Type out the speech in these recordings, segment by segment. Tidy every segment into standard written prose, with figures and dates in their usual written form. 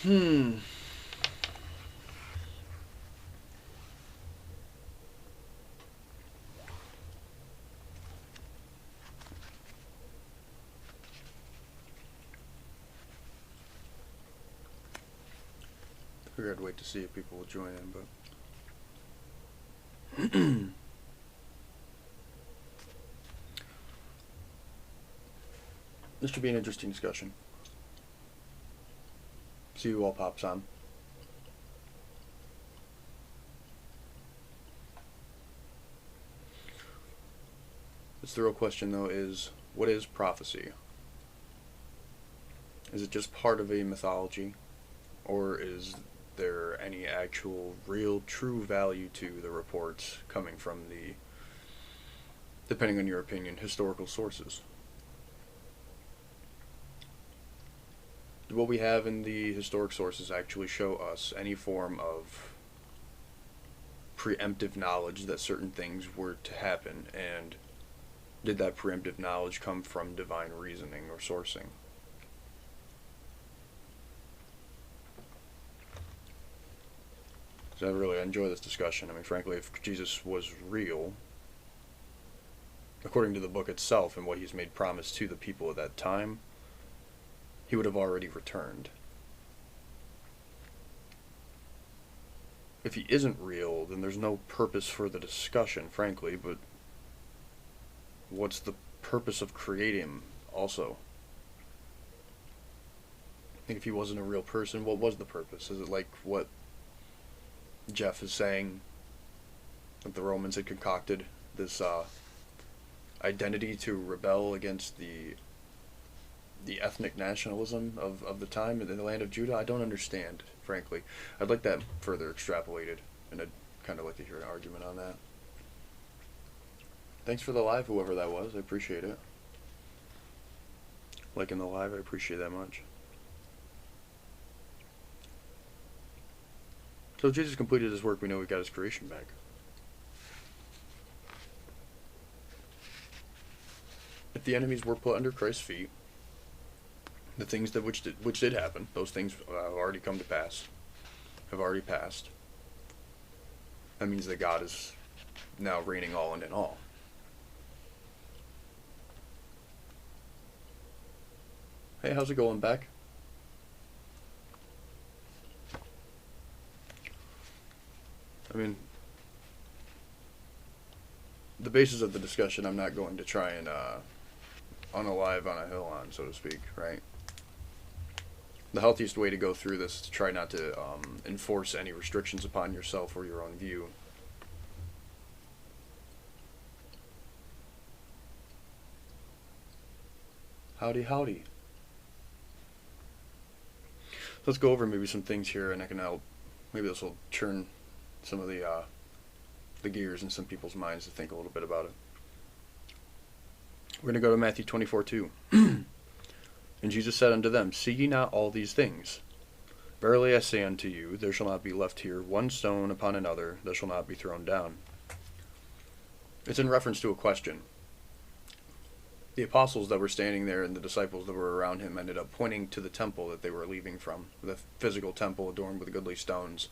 Hmm. I figured I'd wait to see if people will join in, but this should be an interesting discussion. See who all pops on. It's the real question, though, is what is prophecy? Is it just part of a mythology, or is there any actual, real, true value to the reports coming from the, depending on your opinion, historical sources? Do what we have in the historic sources actually show us any form of preemptive knowledge that certain things were to happen, and did that preemptive knowledge come from divine reasoning or sourcing? So I really enjoy this discussion. I mean, frankly, if Jesus was real, according to the book itself and what he's made promise to the people at that time, he would have already returned. If he isn't real, then there's no purpose for the discussion, frankly, but what's the purpose of creating him also? I think if he wasn't a real person, what was the purpose? Is it like what Jeff is saying, that the Romans had concocted this identity to rebel against the ethnic nationalism of the time in the land of Judah? I don't understand, frankly. I'd like that further extrapolated, and I'd kind of like to hear an argument on that. Thanks for the live, whoever that was. I appreciate it. Liking the live, I appreciate that much. So if Jesus completed his work, we know he got his creation back. If the enemies were put under Christ's feet, the things that which did happen, those things have already come to pass, have already passed. That means that God is now reigning all and in all. Hey, how's it going, Beck? I mean, the basis of the discussion I'm not going to try and unalive on a hill on, so to speak, right? The healthiest way to go through this is to try not to enforce any restrictions upon yourself or your own view. Howdy, howdy. Let's go over maybe some things here, and I can help. Maybe this will churn some of the gears in some people's minds to think a little bit about it. We're going to go to Matthew 24:2. And Jesus said unto them, See ye not all these things? Verily I say unto you, there shall not be left here one stone upon another that shall not be thrown down. It's in reference to a question. The apostles that were standing there and the disciples that were around him ended up pointing to the temple that they were leaving from, the physical temple adorned with goodly stones.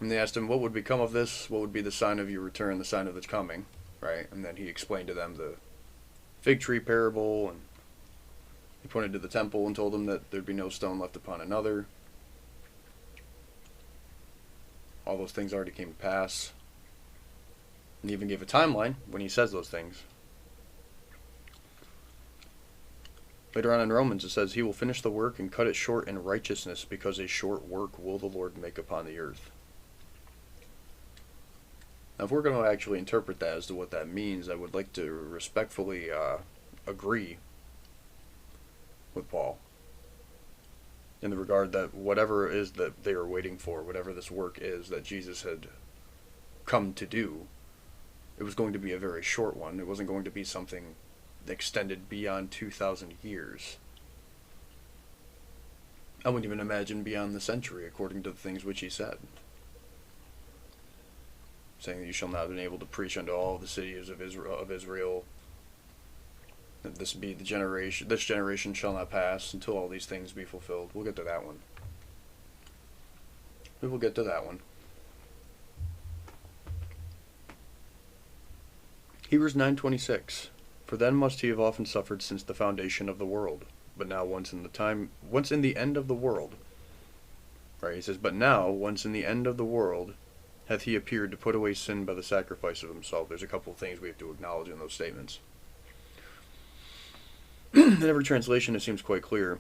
And they asked him, what would become of this? What would be the sign of your return, the sign of its coming? Right? And then he explained to them the fig tree parable, and he pointed to the temple and told them that there'd be no stone left upon another. All those things already came to pass. And he even gave a timeline when he says those things. Later on in Romans it says, He will finish the work and cut it short in righteousness, because a short work will the Lord make upon the earth. Now if we're going to actually interpret that as to what that means, I would like to respectfully agree with Paul in the regard that whatever it is that they are waiting for, whatever this work is that Jesus had come to do, it was going to be a very short one. It wasn't going to be something extended beyond 2,000 years. I wouldn't even imagine beyond the century, according to the things which he said. Saying that you shall not have been able to preach unto all the cities of Israel That this be the generation. This generation shall not pass until all these things be fulfilled. We'll get to that one. We will get to that one. Hebrews 9:26. For then must he have often suffered since the foundation of the world. But now once in the end of the world. Right, he says, but now, once in the end of the world, hath he appeared to put away sin by the sacrifice of himself. There's a couple of things we have to acknowledge in those statements. In every translation, it seems quite clear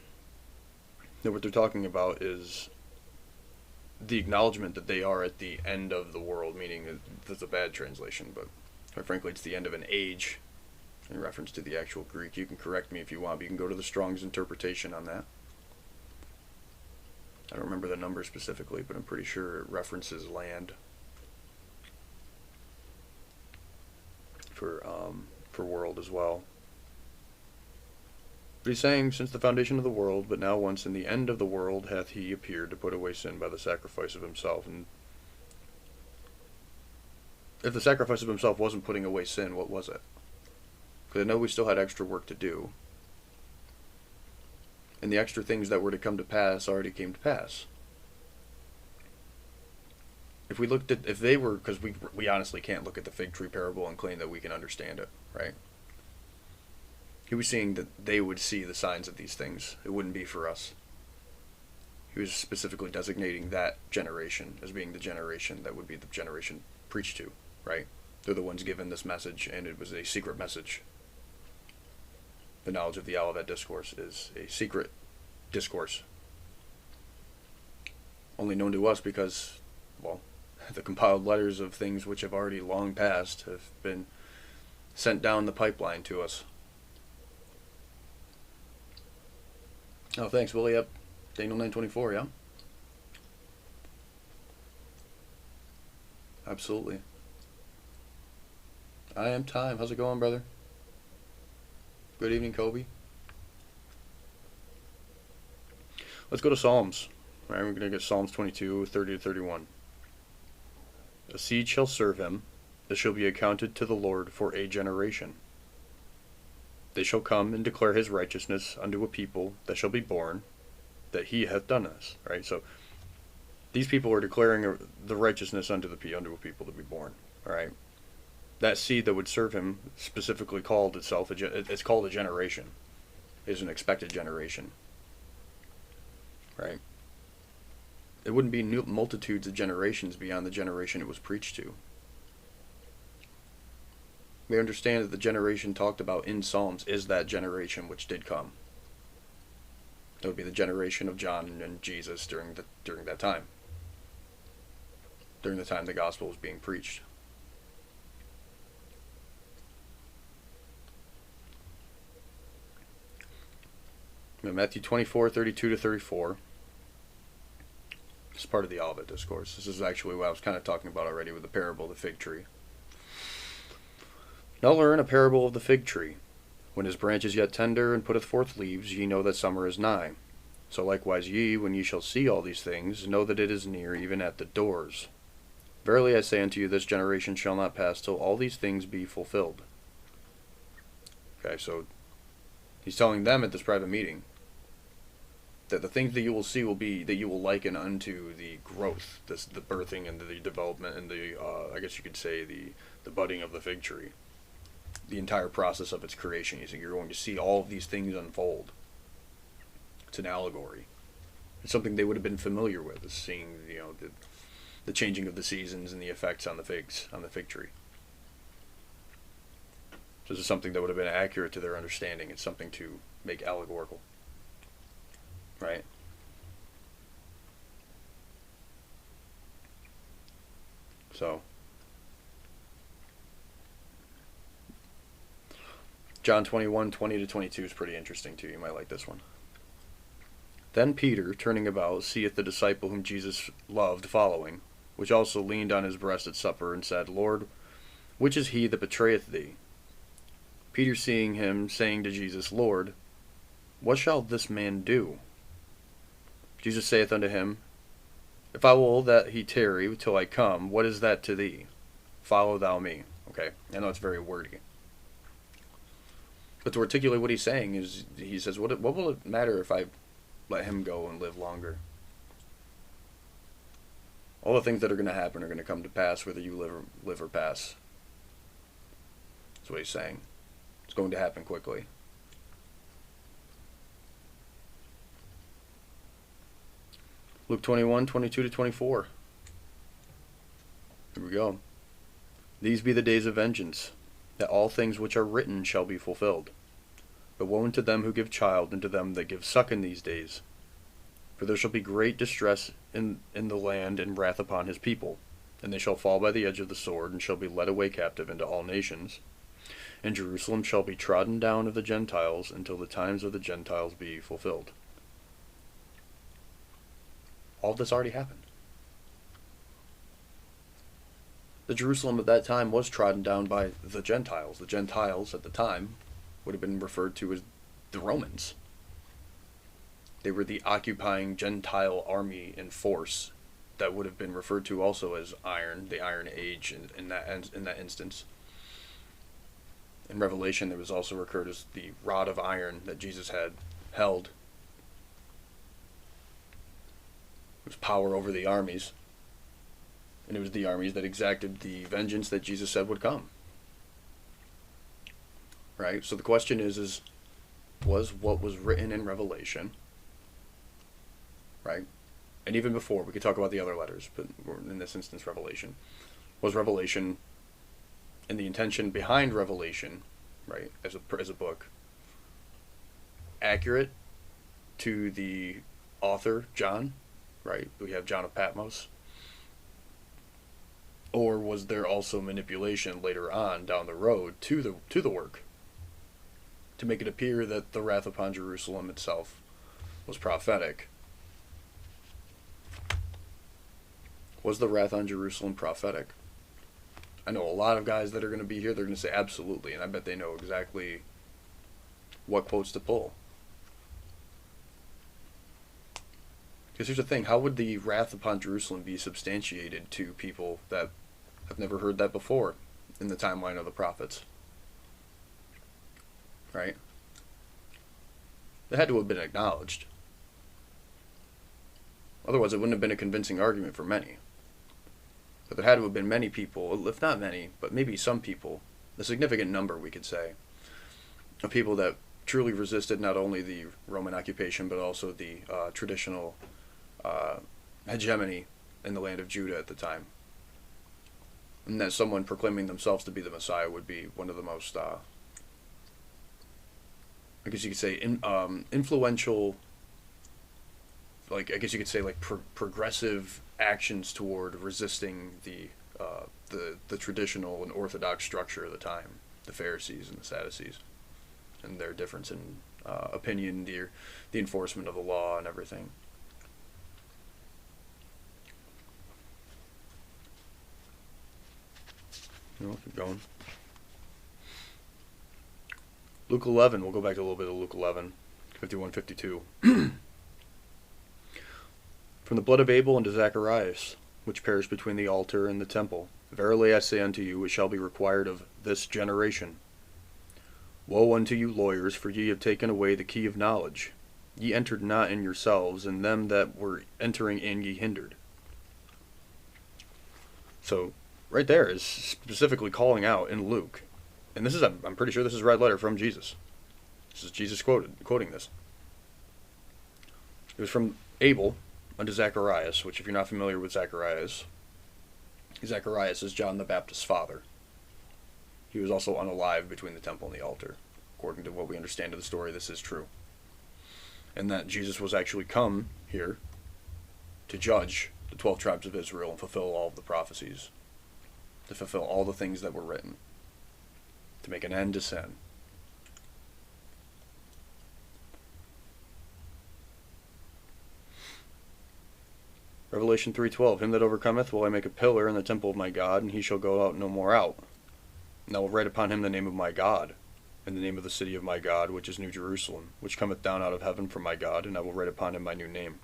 that what they're talking about is the acknowledgement that they are at the end of the world, meaning that's a bad translation, but quite frankly, it's the end of an age, in reference to the actual Greek. You can correct me if you want, but you can go to the Strong's interpretation on that. I don't remember the number specifically, but I'm pretty sure it references land for world as well. But he's saying, since the foundation of the world, but now once in the end of the world hath he appeared to put away sin by the sacrifice of himself. And if the sacrifice of himself wasn't putting away sin, what was it? Because I know we still had extra work to do. And the extra things that were to come to pass already came to pass. If we looked at, if they were, because we honestly can't look at the fig tree parable and claim that we can understand it, right? He was seeing that they would see the signs of these things. It wouldn't be for us. He was specifically designating that generation as being the generation that would be the generation preached to, right? They're the ones given this message, and it was a secret message. The knowledge of the Olivet Discourse is a secret discourse. Only known to us because, well, the compiled letters of things which have already long passed have been sent down the pipeline to us. Oh, thanks, Willie. Yep. Daniel 9:24, yeah? Absolutely. I am Time. How's it going, brother? Good evening, Kobe. Let's go to Psalms. All right, we're going to get Psalms 22, 30 to 31. A seed shall serve him, that shall be accounted to the Lord for a generation. They shall come and declare his righteousness unto a people that shall be born, that he hath done this. Right? So these people are declaring the righteousness unto a people to be born. All right? That seed that would serve him specifically called itself, it's called a generation. It's an expected generation. Right? It wouldn't be multitudes of generations beyond the generation it was preached to. We understand that the generation talked about in Psalms is that generation which did come. It would be the generation of John and Jesus during that time. During the time the gospel was being preached. Matthew 24, 32 to 34. This is part of the Olivet Discourse. This is actually what I was kind of talking about already with the parable of the fig tree. Now learn a parable of the fig tree. When his branch is yet tender, and putteth forth leaves, ye know that summer is nigh. So likewise ye, when ye shall see all these things, know that it is near, even at the doors. Verily I say unto you, this generation shall not pass till all these things be fulfilled. Okay, so he's telling them at this private meeting that the things that you will see will be that you will liken unto the growth, the birthing and the development and the, I guess you could say, the budding of the fig tree. The entire process of its creation. You're going to see all of these things unfold. It's an allegory. It's something they would have been familiar with, is seeing, the changing of the seasons and the effects on the fig tree. So this is something that would have been accurate to their understanding. It's something to make allegorical. Right? So John 21, 20 to 22 is pretty interesting too. You might like this one. Then Peter, turning about, seeth the disciple whom Jesus loved following, which also leaned on his breast at supper, and said, Lord, which is he that betrayeth thee? Peter seeing him, saying to Jesus, Lord, what shall this man do? Jesus saith unto him, If I will that he tarry till I come, what is that to thee? Follow thou me. Okay, I know it's very wordy. But to articulate what he's saying is, he says, what will it matter if I let him go and live longer? All the things that are going to happen are going to come to pass whether you live or pass. That's what he's saying. It's going to happen quickly. Luke 21, 22 to 24. Here we go. These be the days of vengeance, that all things which are written shall be fulfilled. But woe unto them who give child, and to them that give suck in these days. For there shall be great distress in the land, and wrath upon his people. And they shall fall by the edge of the sword, and shall be led away captive into all nations. And Jerusalem shall be trodden down of the Gentiles, until the times of the Gentiles be fulfilled. All this already happened. The Jerusalem at that time was trodden down by the Gentiles. The Gentiles at the time would have been referred to as the Romans. They were the occupying Gentile army and force that would have been referred to also as Iron, the Iron Age in that instance. In Revelation, it was also referred as the rod of iron that Jesus had held. It was power over the armies. And it was the armies that exacted the vengeance that Jesus said would come. Right? So the question is was what was written in Revelation, right? And even before, we could talk about the other letters, but in this instance, Revelation. Was Revelation, and the intention behind Revelation, right, as a book, accurate to the author, John, right? We have John of Patmos. Or was there also manipulation later on down the road to the work to make it appear that the wrath upon Jerusalem itself was prophetic? Was the wrath on Jerusalem prophetic? I know a lot of guys that are going to be here, they're going to say absolutely, and I bet they know exactly what quotes to pull. Because here's the thing, how would the wrath upon Jerusalem be substantiated to people that have never heard that before in the timeline of the prophets? Right? It had to have been acknowledged. Otherwise, it wouldn't have been a convincing argument for many. But there had to have been many people, if not many, but maybe some people, a significant number, we could say, of people that truly resisted not only the Roman occupation, but also the traditional hegemony in the land of Judah at the time. And that someone proclaiming themselves to be the Messiah would be one of the most, I guess you could say, influential, like, I guess you could say, like, progressive actions toward resisting the traditional and orthodox structure of the time, the Pharisees and the Sadducees, and their difference in opinion, the enforcement of the law and everything. Keep going. Luke 11, we'll go back to a little bit of Luke 11, 51, 52. From the blood of Abel unto Zacharias, which perished between the altar and the temple, verily I say unto you, it shall be required of this generation. Woe unto you, lawyers, for ye have taken away the key of knowledge. Ye entered not in yourselves, and them that were entering in ye hindered. So, right there is specifically calling out in Luke, and this is, I'm pretty sure this is a red letter from Jesus. This is Jesus quoting this. It was from Abel unto Zacharias, which if you're not familiar with Zacharias is John the Baptist's father. He was also unalive between the temple and the altar. According to what we understand of the story, this is true. And that Jesus was actually come here to judge the 12 tribes of Israel and fulfill all of the prophecies, to fulfill all the things that were written, to make an end to sin. Revelation 3:12, him that overcometh will I make a pillar in the temple of my God, and he shall go out no more out. And I will write upon him the name of my God, and the name of the city of my God, which is New Jerusalem, which cometh down out of heaven from my God, and I will write upon him my new name.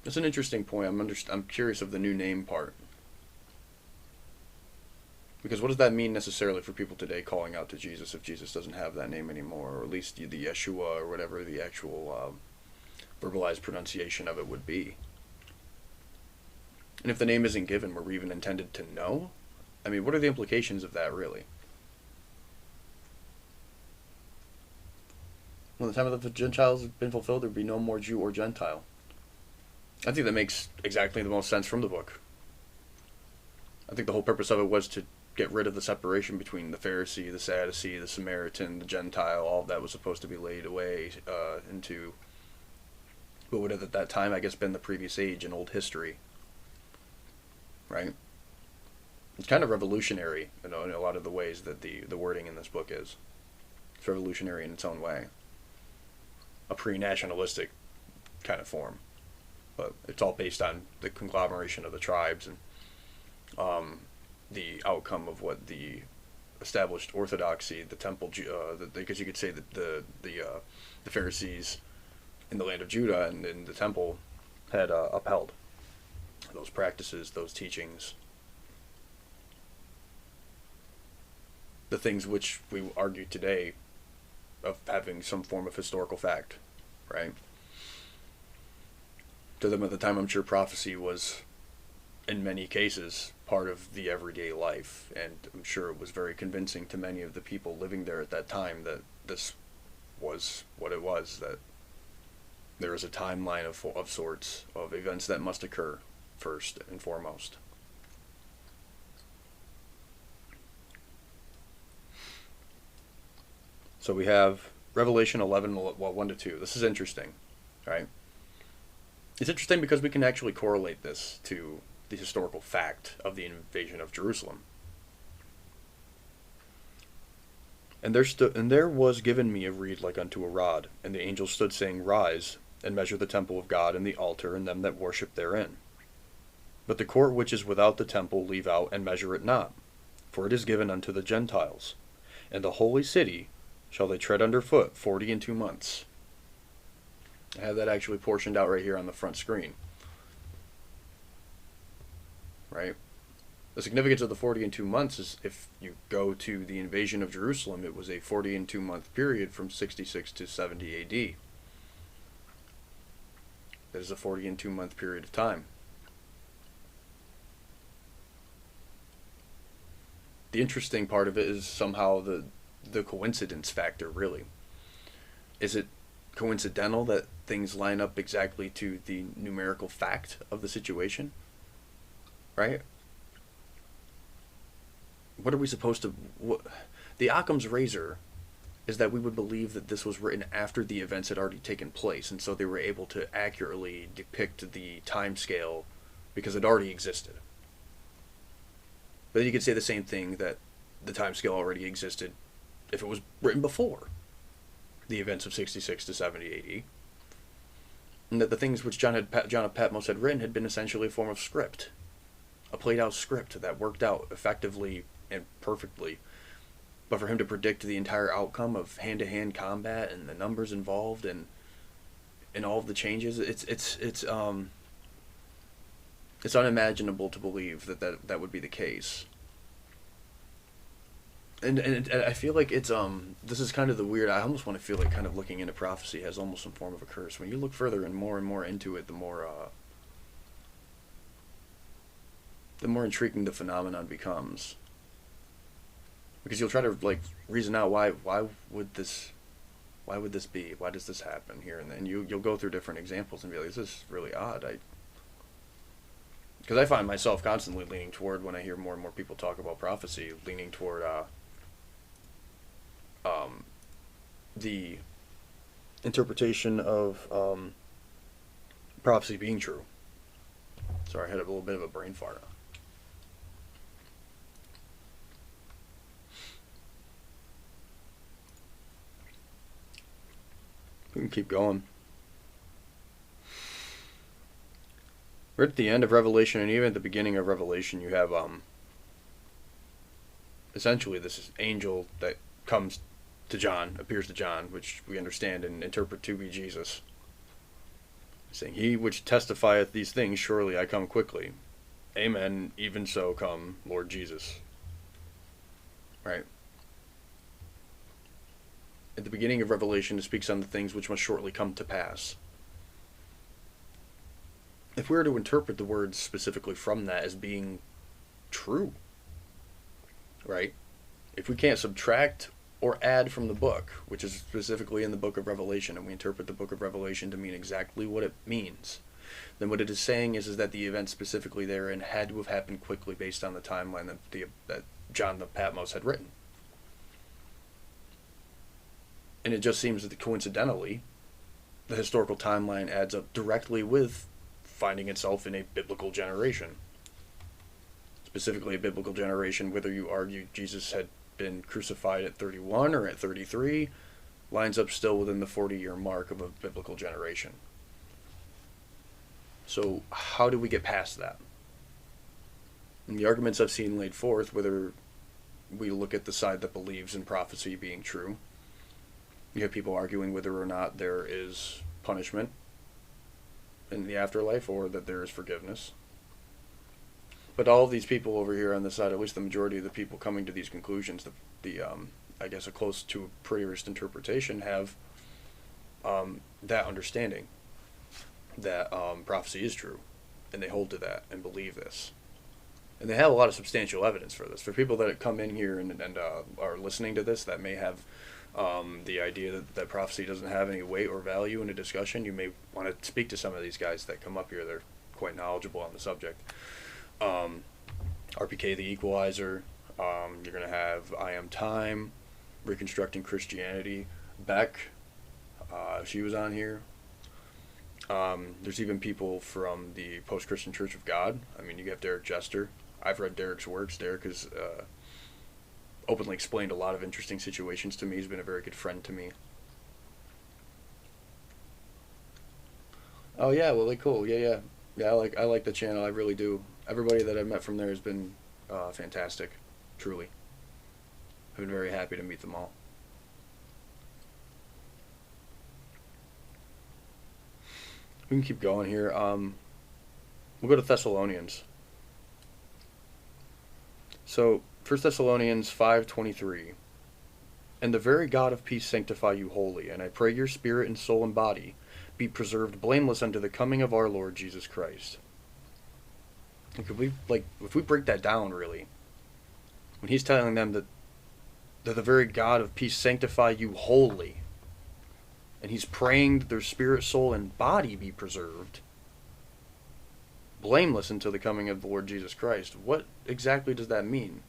That's an interesting point. I'm curious of the new name part. Because what does that mean necessarily for people today calling out to Jesus if Jesus doesn't have that name anymore, or at least the Yeshua or whatever the actual verbalized pronunciation of it would be? And if the name isn't given, were we even intended to know? I mean, what are the implications of that, really? When the time of the Gentiles has been fulfilled, there will be no more Jew or Gentile. I think that makes exactly the most sense from the book. I think the whole purpose of it was to get rid of the separation between the Pharisee, the Sadducee, the Samaritan, the Gentile. All of that was supposed to be laid away into what would have at that time, I guess, been the previous age in old history. Right? It's kind of revolutionary, in a lot of the ways that the wording in this book is. It's revolutionary in its own way. A pre-nationalistic kind of form. But it's all based on the conglomeration of the tribes and the outcome of what the established orthodoxy, the temple, because you could say that the Pharisees in the land of Judah and in the temple had upheld those practices, those teachings, the things which we argue today of having some form of historical fact, right? To them at the time, I'm sure prophecy was, in many cases, part of the everyday life, and I'm sure it was very convincing to many of the people living there at that time that this was what it was, that there is a timeline of sorts, of events that must occur first and foremost. So we have Revelation 11, 1-2. This is interesting, right? It's interesting because we can actually correlate this to the historical fact of the invasion of Jerusalem. And there was given me a reed like unto a rod, and the angel stood saying, Rise, and measure the temple of God, and the altar, and them that worship therein. But the court which is without the temple leave out, and measure it not, for it is given unto the Gentiles. And the holy city shall they tread under foot 42 months. I have that actually portioned out right here on the front screen. Right? The significance of the 42 months is, if you go to the invasion of Jerusalem, it was a 42 month period from 66 to 70 AD. That is a 42 month period of time. The interesting part of it is somehow the coincidence factor, really. Is it coincidental that things line up exactly to the numerical fact of the situation? Right? What are we supposed to... The Occam's razor is that we would believe that this was written after the events had already taken place, and so they were able to accurately depict the time scale because it already existed. But you could say the same thing, that the time scale already existed if it was written before the events of 66 to 70 AD. And that the things which John of Patmos had written had been essentially a form of script. A played out script that worked out effectively and perfectly. But for him to predict the entire outcome of hand-to-hand combat and the numbers involved and all of the changes, it's unimaginable to believe that would be the case. And I feel like it's this is kind of the weird. I almost want to feel like kind of looking into prophecy has almost some form of a curse. When you look further and more into it, the more intriguing the phenomenon becomes. Because you'll try to like reason out why would this be? Why does this happen here? And then you'll go through different examples and be like, this is really odd. Because I find myself constantly leaning toward, when I hear more and more people talk about prophecy, leaning toward the interpretation of prophecy being true. Sorry, I had a little bit of a brain fart. We can keep going. We're at the end of Revelation, and even at the beginning of Revelation, you have essentially this angel that comes to John, appears to John, which we understand and interpret to be Jesus, saying, He which testifieth these things, surely I come quickly. Amen, even so come, Lord Jesus. right? At the beginning of Revelation, it speaks on the things which must shortly come to pass. If we were to interpret the words specifically from that as being true, right? If we can't subtract or add from the book, which is specifically in the book of Revelation, and we interpret the book of Revelation to mean exactly what it means, then what it is saying is that the events specifically therein had to have happened quickly based on the timeline that John the Patmos had written. And it just seems that coincidentally, the historical timeline adds up directly with finding itself in a biblical generation. Specifically a biblical generation, whether you argue Jesus had been crucified at 31 or at 33, lines up still within the 40-year mark of a biblical generation. So how do we get past that? And the arguments I've seen laid forth, whether we look at the side that believes in prophecy being true, you have people arguing whether or not there is punishment in the afterlife or that there is forgiveness. But all of these people over here on this side, at least the majority of the people coming to these conclusions, I guess a close to a preterist interpretation, have that understanding that prophecy is true, and they hold to that and believe this. And they have a lot of substantial evidence for this. For people that come in here and are listening to this that may have the idea that prophecy doesn't have any weight or value in a discussion, you may want to speak to some of these guys that come up here. They're quite knowledgeable on the subject. RPK the Equalizer, you're going to have I Am Time, Reconstructing Christianity, Beck, she was on here. There's even people from the Post-Christian Church of God. I mean, you have Derek Jester. I've read Derek's works. Derek has openly explained a lot of interesting situations to me. He's been a very good friend to me. Oh yeah, well, cool. Yeah. I like the channel. I really do. Everybody that I've met from there has been fantastic, truly. I've been very happy to meet them all. We can keep going here. We'll go to Thessalonians. So 1 Thessalonians 5:23. And the very God of peace sanctify you wholly, and I pray your spirit and soul and body be preserved blameless unto the coming of our Lord Jesus Christ. If we break that down really, when he's telling them that the very God of peace sanctify you wholly, and he's praying that their spirit, soul, and body be preserved blameless until the coming of the Lord Jesus Christ, what exactly does that mean?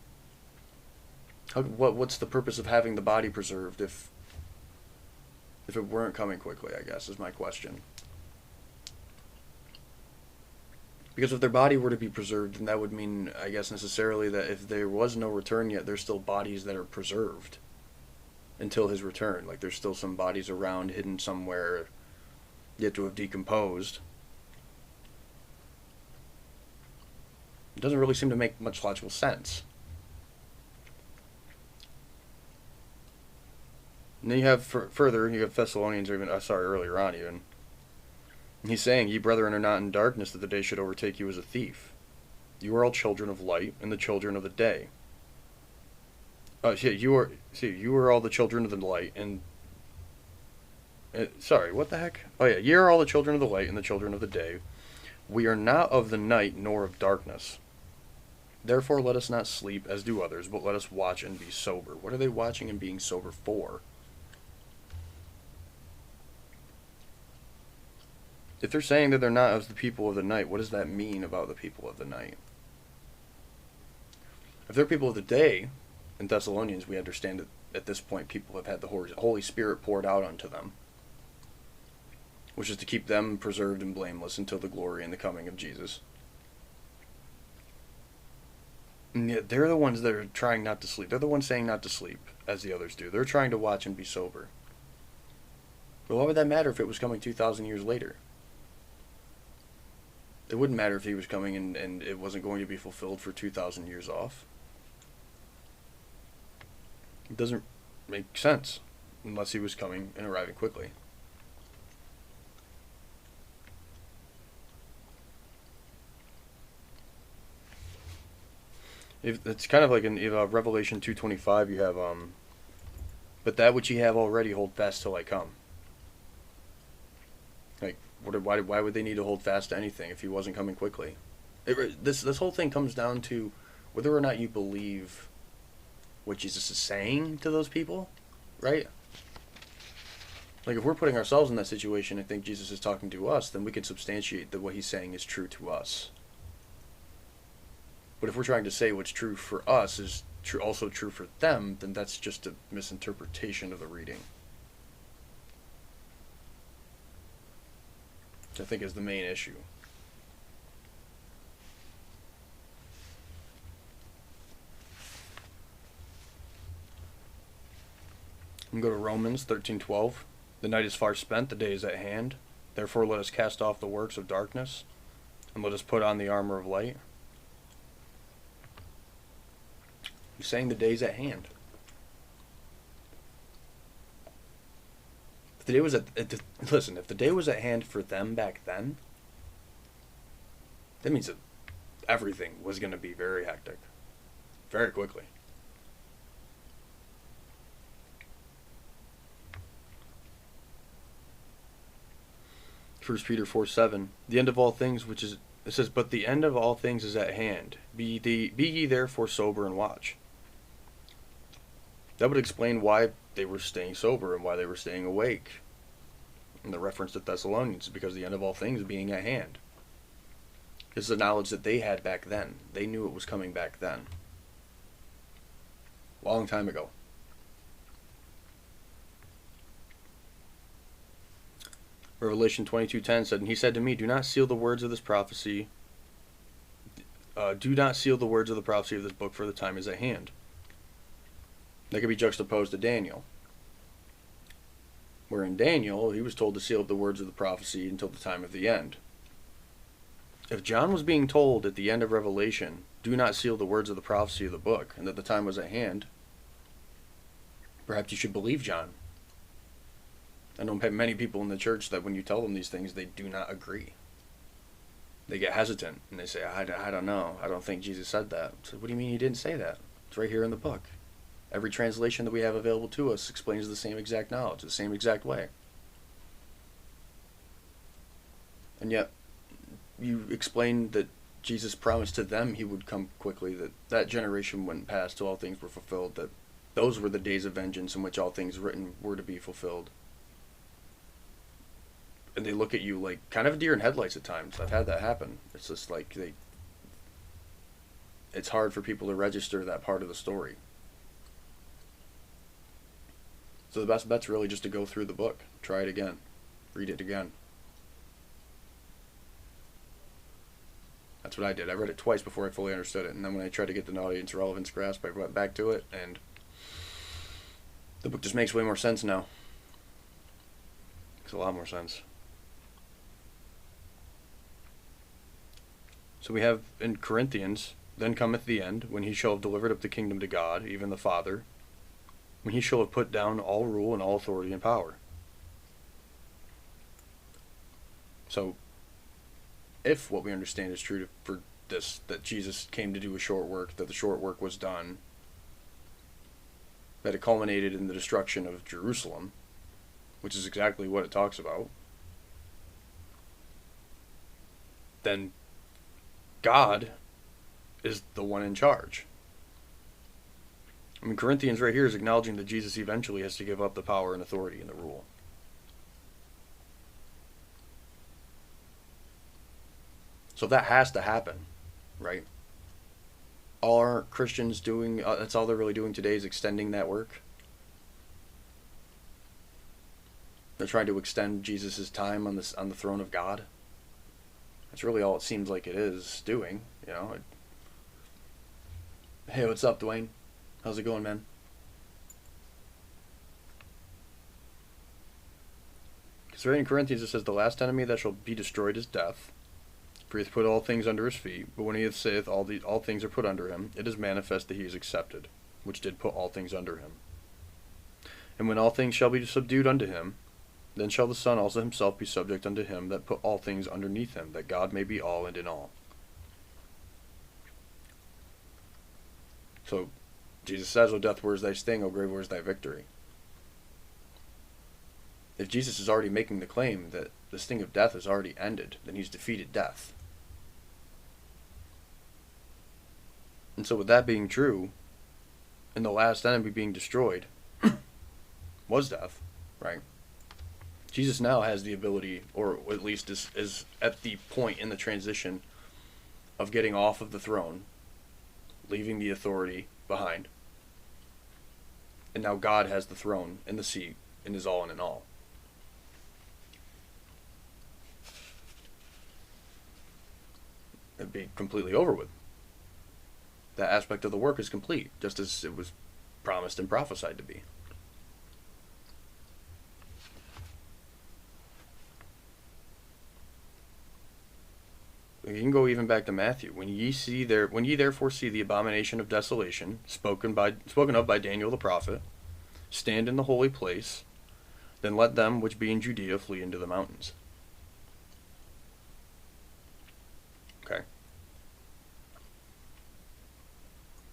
What's the purpose of having the body preserved if it weren't coming quickly, I guess, is my question. Because if their body were to be preserved, then that would mean, I guess, necessarily that if there was no return yet, there's still bodies that are preserved until his return. Like, there's still some bodies around, hidden somewhere, yet to have decomposed. It doesn't really seem to make much logical sense. And then you have further, you have Thessalonians, or even earlier on even. And he's saying, "Ye brethren are not in darkness, that the day should overtake you as a thief. You are all children of light, and the children of the day." You are all the children of the light, and what the heck? Oh yeah, ye are all the children of the light, and the children of the day. We are not of the night, nor of darkness. Therefore let us not sleep as do others, but let us watch and be sober. What are they watching and being sober for? If they're saying that they're not of the people of the night, what does that mean about the people of the night? If they're people of the day, in Thessalonians, we understand that at this point people have had the Holy Spirit poured out unto them, which is to keep them preserved and blameless until the glory and the coming of Jesus. And yet they're the ones that are trying not to sleep. They're the ones saying not to sleep, as the others do. They're trying to watch and be sober. But why would that matter if it was coming 2,000 years later? It wouldn't matter if he was coming and it wasn't going to be fulfilled for 2,000 years off. It doesn't make sense unless he was coming and arriving quickly. If it's kind of like in Revelation 2:25, you have but that which ye have already hold fast till I come. Like, why would they need to hold fast to anything if he wasn't coming quickly? This whole thing comes down to whether or not you believe what Jesus is saying to those people, right? Like, if we're putting ourselves in that situation and think Jesus is talking to us, then we can substantiate that what he's saying is true to us. But if we're trying to say what's true for us is also true for them, then that's just a misinterpretation of the reading. Which I think is the main issue. I'm going to go to Romans 13:12. The night is far spent, the day is at hand. Therefore let us cast off the works of darkness, and let us put on the armor of light. He's saying the day's at hand. If the day was listen, if the day was at hand for them back then, that means that everything was going to be very hectic, very quickly. 1 Peter 4:7, the end of all things, it says, but the end of all things is at hand. Be ye therefore sober and watch. That would explain why they were staying sober and why they were staying awake. And the reference to Thessalonians is because the end of all things being at hand. This is the knowledge that they had back then. They knew it was coming back then. Long time ago. Revelation 22:10 said, and he said to me, do not seal the words of this prophecy. Do not seal the words of the prophecy of this book, for the time is at hand. That could be juxtaposed to Daniel. Where in Daniel, he was told to seal up the words of the prophecy until the time of the end. If John was being told at the end of Revelation, do not seal the words of the prophecy of the book, and that the time was at hand, perhaps you should believe John. I know many people in the church that when you tell them these things, they do not agree. They get hesitant, and they say, I don't know. I don't think Jesus said that. So what do you mean he didn't say that? It's right here in the book. Every translation that we have available to us explains the same exact knowledge, the same exact way. And yet, you explained that Jesus promised to them he would come quickly, that generation wouldn't pass till all things were fulfilled, that those were the days of vengeance in which all things written were to be fulfilled. And they look at you like kind of a deer in headlights at times. I've had that happen. It's just like it's hard for people to register that part of the story. So the best bet's really just to go through the book. Try it again. Read it again. That's what I did. I read it twice before I fully understood it. And then when I tried to get the audience relevance grasp, I went back to it. And the book just makes way more sense now. Makes a lot more sense. So we have in Corinthians, then cometh the end, when he shall have delivered up the kingdom to God, even the Father, when he shall have put down all rule and all authority and power. So, if what we understand is true for this, that Jesus came to do a short work, that the short work was done, that it culminated in the destruction of Jerusalem, which is exactly what it talks about, then God is the one in charge. I mean, Corinthians right here is acknowledging that Jesus eventually has to give up the power and authority and the rule. So that has to happen, right? All our Christians doing, that's all they're really doing today is extending that work. They're trying to extend Jesus' time on the throne of God. That's really all it seems like it is doing, you know. Hey, what's up, Dwayne? How's it going, man? Because right in Corinthians it says, the last enemy that shall be destroyed is death. For he hath put all things under his feet. But when he hath saith all things are put under him, it is manifest that he is accepted, which did put all things under him. And when all things shall be subdued unto him, then shall the Son also himself be subject unto him that put all things underneath him, that God may be all and in all. So Jesus says, "O death, where's thy sting? O grave, where's thy victory?" If Jesus is already making the claim that the sting of death is already ended, then he's defeated death. And so with that being true, and the last enemy being destroyed was death, right? Jesus now has the ability, or at least is at the point in the transition of getting off of the throne, leaving the authority behind. And now God has the throne and the seat and is all in all. It'd be completely over with. That aspect of the work is complete, just as it was promised and prophesied to be. You can go even back to Matthew. When ye therefore see the abomination of desolation spoken of by Daniel the prophet, stand in the holy place, then let them which be in Judea flee into the mountains. Okay.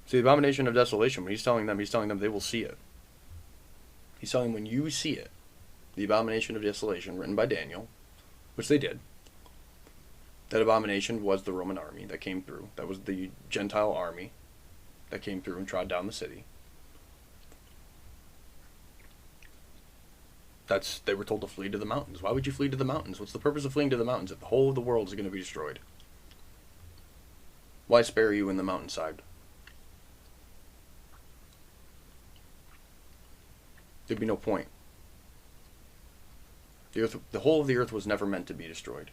See, the abomination of desolation, when he's telling them they will see it. He's telling them when you see it, the abomination of desolation written by Daniel, which they did. That abomination was the Roman army that came through. That was the Gentile army that came through and trod down the city. They were told to flee to the mountains. Why would you flee to the mountains? What's the purpose of fleeing to the mountains if the whole of the world is going to be destroyed? Why spare you in the mountainside? There'd be no point. The whole of the earth was never meant to be destroyed.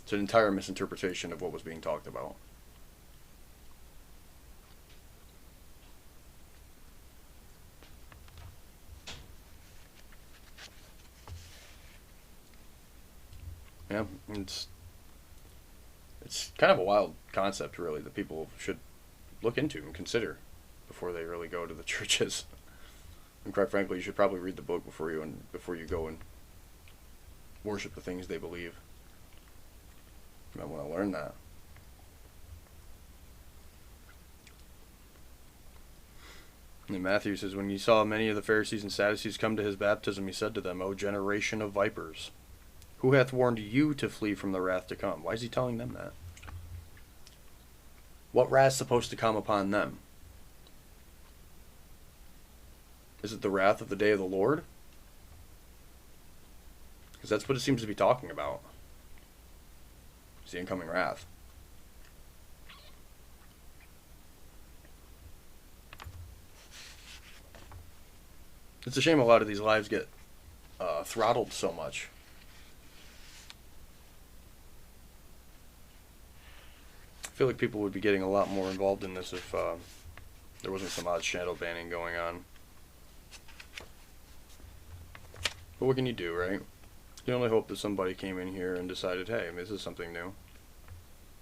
It's an entire misinterpretation of what was being talked about. Yeah, it's kind of a wild concept, really, that people should look into and consider before they really go to the churches. And quite frankly, you should probably read the book before you go and worship the things they believe. You might want to learn that. And Matthew says, when he saw many of the Pharisees and Sadducees come to his baptism, he said to them, O generation of vipers, who hath warned you to flee from the wrath to come? Why is he telling them that? What wrath is supposed to come upon them? Is it the wrath of the day of the Lord? Because that's what it seems to be talking about. It's the incoming wrath. It's a shame a lot of these lives get throttled so much. I feel like people would be getting a lot more involved in this if there wasn't some odd shadow banning going on. But what can you do, right? You can only hope that somebody came in here and decided, hey, this is something new.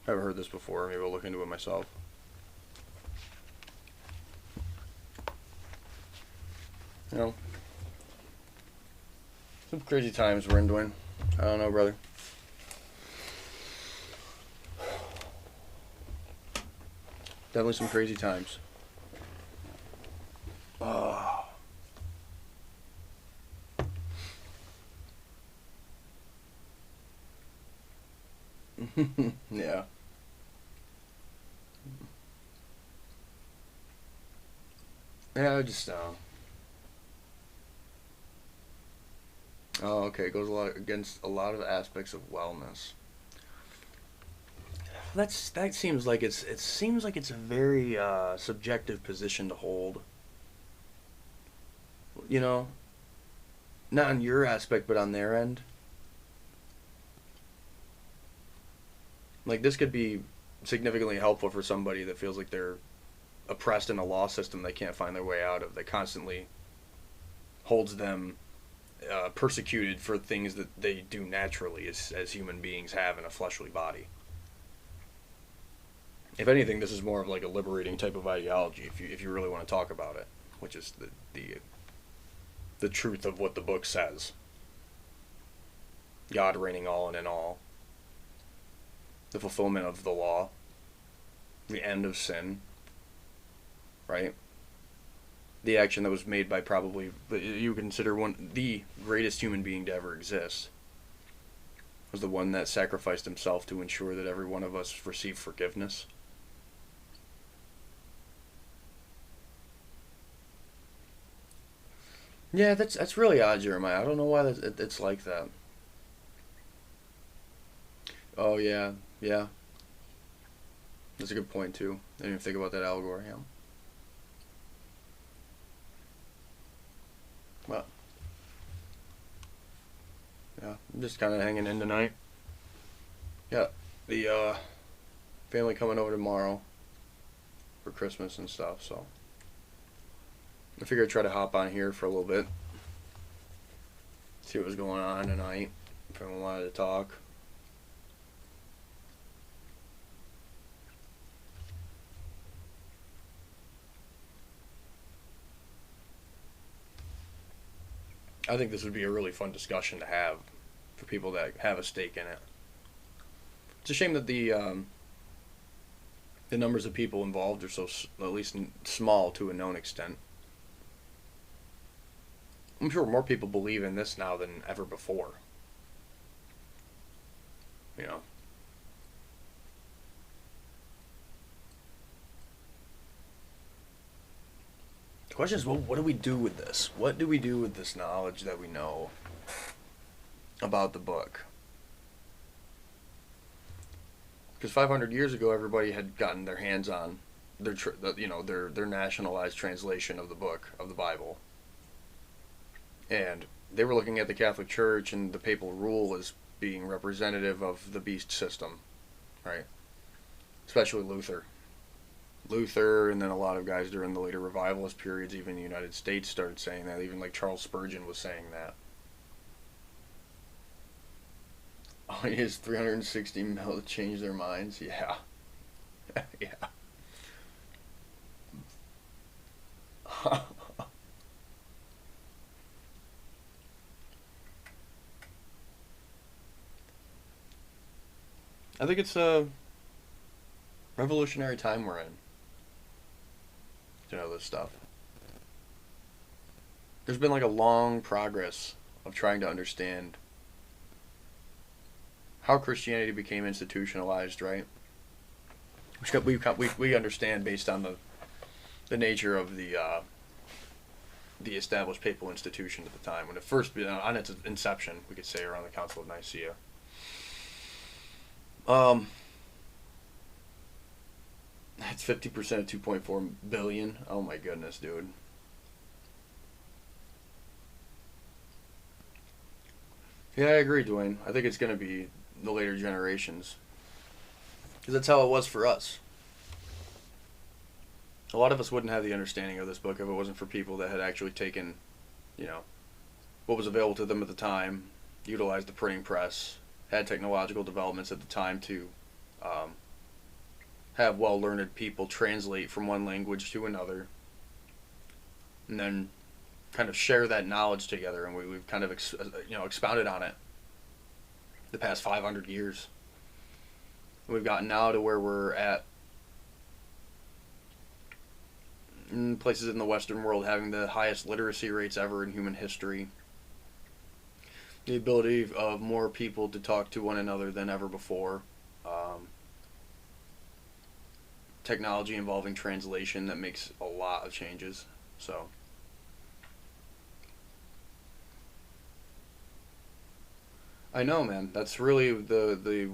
I haven't heard this before. Maybe I'll look into it myself. You know, some crazy times we're in, Dwayne. I don't know, brother. Definitely some crazy times. Oh. Yeah. Yeah, I just oh, okay. It goes a lot against a lot of aspects of wellness. That seems like it seems like it's a very subjective position to hold. You know, not on your aspect, but on their end. Like this could be significantly helpful for somebody that feels like they're oppressed in a law system they can't find their way out of, that constantly holds them persecuted for things that they do naturally as human beings have in a fleshly body. If anything, this is more of like a liberating type of ideology if you really want to talk about it, which is the truth of what the book says. God reigning all and in all. The fulfillment of the law. The end of sin. right? The action that was made by probably you consider one the greatest human being to ever exist was the one that sacrificed himself to ensure that every one of us receive forgiveness. Yeah, that's really odd, Jeremiah. I don't know why it's like that. Oh yeah, yeah, that's a good point too. I didn't even think about that allegory. Yeah. Well, yeah, I'm just kind of hanging in tonight. Yeah, the family coming over tomorrow for Christmas and stuff. So I figured I'd try to hop on here for a little bit, see what was going on tonight. If anyone wanted to talk. I think this would be a really fun discussion to have for people that have a stake in it. It's a shame that the numbers of people involved are so at least small to a known extent. I'm sure more people believe in this now than ever before. You know, the question is, well, what do we do with this? What do we do with this knowledge that we know about the book? Because 500 years ago, everybody had gotten their hands on their nationalized translation of the book of the Bible, and they were looking at the Catholic Church and the papal rule as being representative of the beast system, right? Especially Luther. Luther, and then a lot of guys during the later revivalist periods, even in the United States, started saying that. Even like Charles Spurgeon was saying that. Oh, he has 360 mil to change their minds. Yeah, yeah. I think it's a revolutionary time we're in. To know this stuff. There's been like a long progress of trying to understand how Christianity became institutionalized, right? We understand based on the nature of the established papal institution at the time when it first on its inception, we could say around the Council of Nicaea. Um, it's 50% of 2.4 billion. Oh my goodness, dude. Yeah, I agree, Dwayne. I think it's going to be the later generations because that's how it was for us. A lot of us wouldn't have the understanding of this book if it wasn't for people that had actually taken, you know, what was available to them at the time, utilized the printing press, had technological developments at the time to um, have well-learned people translate from one language to another, and then kind of share that knowledge together. And we've kind of expounded on it the past 500 years. We've gotten now to where we're at in places in the Western world having the highest literacy rates ever in human history. The ability of more people to talk to one another than ever before. Technology involving translation that makes a lot of changes. So I know, man. That's really the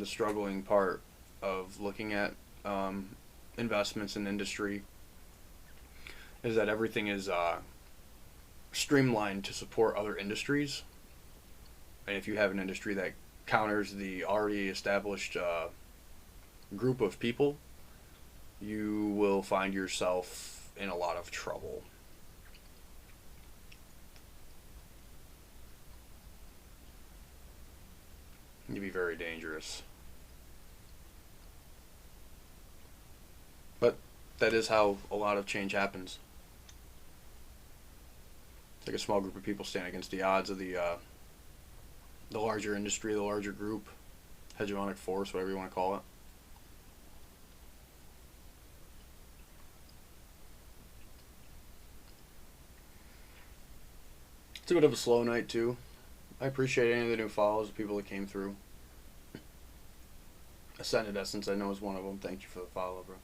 struggling part of looking at investments in industry is that everything is streamlined to support other industries. And if you have an industry that counters the already established group of people, you will find yourself in a lot of trouble. It can be very dangerous. But that is how a lot of change happens. It's like a small group of people stand against the odds of the larger industry, the larger group, hegemonic force, whatever you want to call it. It's a bit of a slow night too. I appreciate any of the new follows, the people that came through. Ascended Essence, I know is one of them. Thank you for the follow, bro.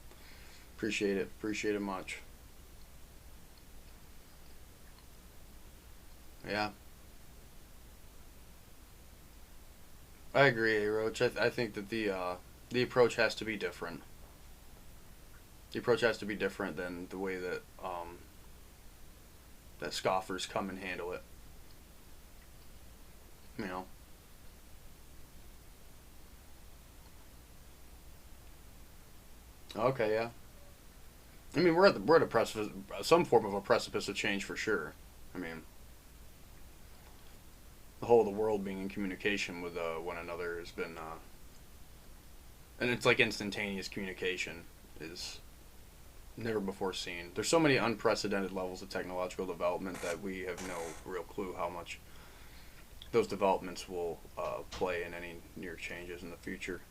Appreciate it. Appreciate it much. Yeah. I agree, Roach. I think that the approach has to be different. The approach has to be different than the way that that scoffers come and handle it. You know. Okay, yeah. I mean, we're at a precipice, some form of a precipice of change for sure. I mean, the whole of the world being in communication with one another has been, and it's like instantaneous communication is never before seen. There's so many unprecedented levels of technological development that we have no real clue how much those developments will play in any near changes in the future.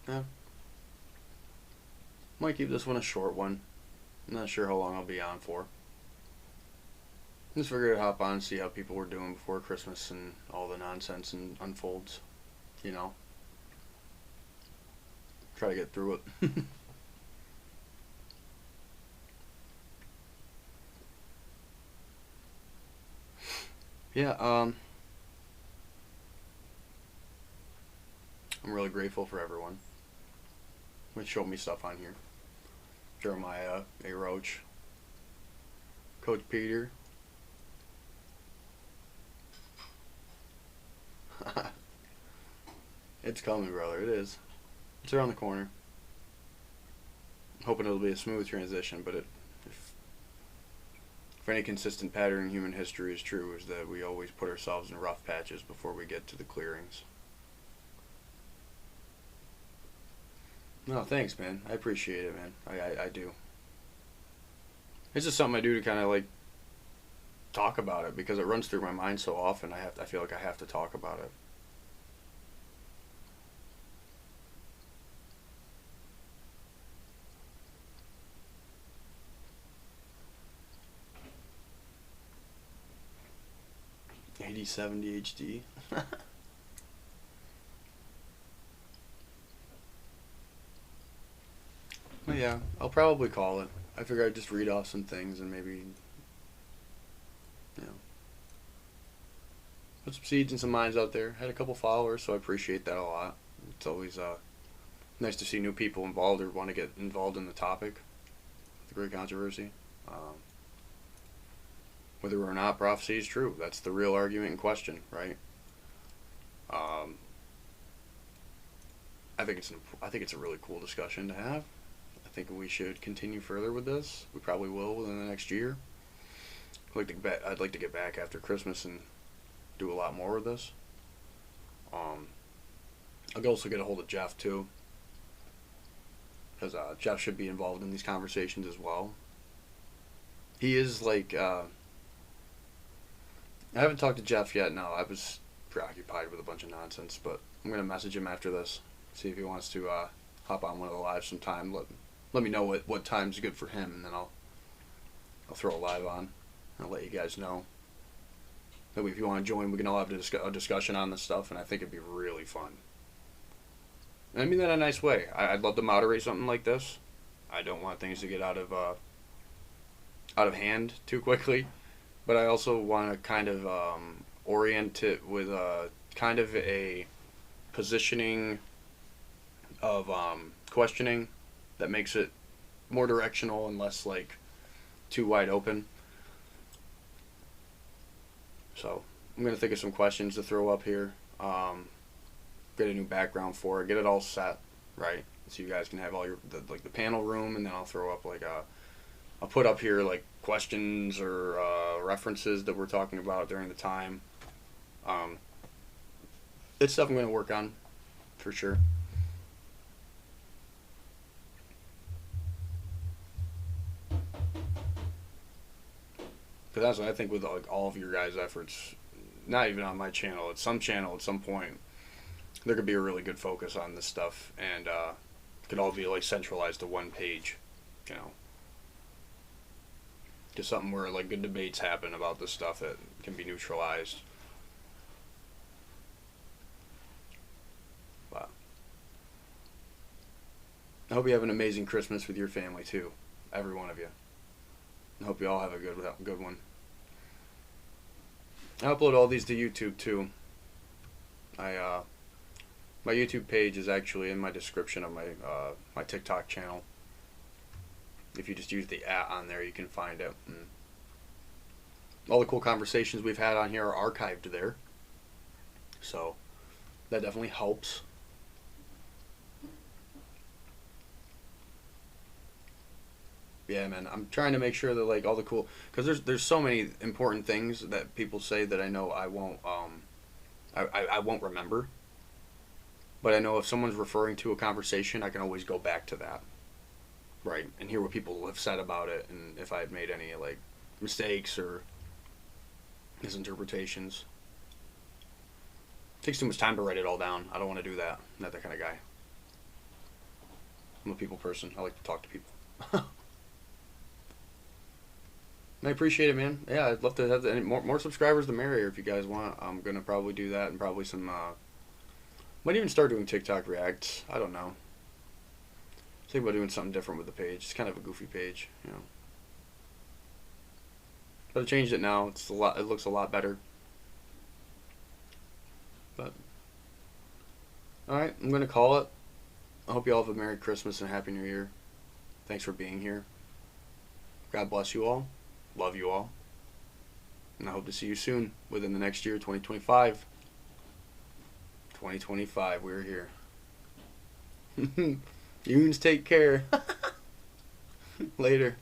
Yeah. Might keep this one a short one. I'm not sure how long I'll be on for. Just figured to hop on and see how people were doing before Christmas and all the nonsense and unfolds. You know, try to get through it. Yeah, I'm really grateful for everyone who showed me stuff on here. Jeremiah, A. Roach, Coach Peter. It's coming, brother. It is. It's around the corner. Hoping it'll be a smooth transition, but if any consistent pattern in human history is true, is that we always put ourselves in rough patches before we get to the clearings. No, thanks, man. I appreciate it, man. I do. It's just something I do to kind of like talk about it because it runs through my mind so often. I feel like I have to talk about it. 8070 HD. But yeah, I'll probably call it. I figure I'd just read off some things and maybe, you know, put some seeds and some minds out there. Had a couple followers, so I appreciate that a lot. It's always nice to see new people involved or want to get involved in the topic, the great controversy. Um, whether or not prophecy is true, that's the real argument in question, right? Um, I think it's a really cool discussion to have. I think we should continue further with this. We probably will within the next year. I'd like to get back after Christmas and do a lot more with this. Um, I'll also get a hold of Jeff too, because Jeff should be involved in these conversations as well. He is like I haven't talked to Jeff yet. No, I was preoccupied with a bunch of nonsense, but I'm gonna message him after this, see if he wants to hop on one of the lives sometime. Let me know what time's good for him, and then I'll throw a live on. I'll let you guys know. That way, if you want to join, we can all have a discussion on this stuff, and I think it'd be really fun. And I mean that in a nice way. I'd love to moderate something like this. I don't want things to get out of hand too quickly, but I also want to kind of orient it with kind of a positioning of questioning that makes it more directional and less like too wide open. So I'm gonna think of some questions to throw up here. Get a new background for it. Get it all set right, so you guys can have all the panel room, and then I'll throw up I'll put up here like questions or references that we're talking about during the time. Um, it's stuff I'm gonna work on for sure. Because that's what I think with like all of your guys' efforts, not even on my channel, at some channel at some point, there could be a really good focus on this stuff, and it could all be like centralized to one page, you know. Just something where like good debates happen about this stuff that can be neutralized. But I hope you have an amazing Christmas with your family too, every one of you. I hope you all have a good one. I upload all these to YouTube too. My YouTube page is actually in my description of my TikTok channel. If you just use the @ on there, you can find it. And all the cool conversations we've had on here are archived there, so that definitely helps. Yeah, man, I'm trying to make sure that like all the cool, because there's so many important things that people say that I know I won't I won't remember. But I know if someone's referring to a conversation, I can always go back to that, right, and hear what people have said about it, and if I've made any like mistakes or misinterpretations. It takes too much time to write it all down. I don't want to do that. I'm not that kind of guy. I'm a people person. I like to talk to people. I appreciate it, man. Yeah, I'd love to have more subscribers, the merrier. If you guys want, I'm gonna probably do that, and probably some. Might even start doing TikTok reacts. I don't know. Think about doing something different with the page. It's kind of a goofy page, you know. But I changed it now. It's a lot. It looks a lot better. But all right, I'm gonna call it. I hope you all have a Merry Christmas and a Happy New Year. Thanks for being here. God bless you all. Love you all. And I hope to see you soon within the next year, 2025. 2025, we're here. Yoons, take care. Later.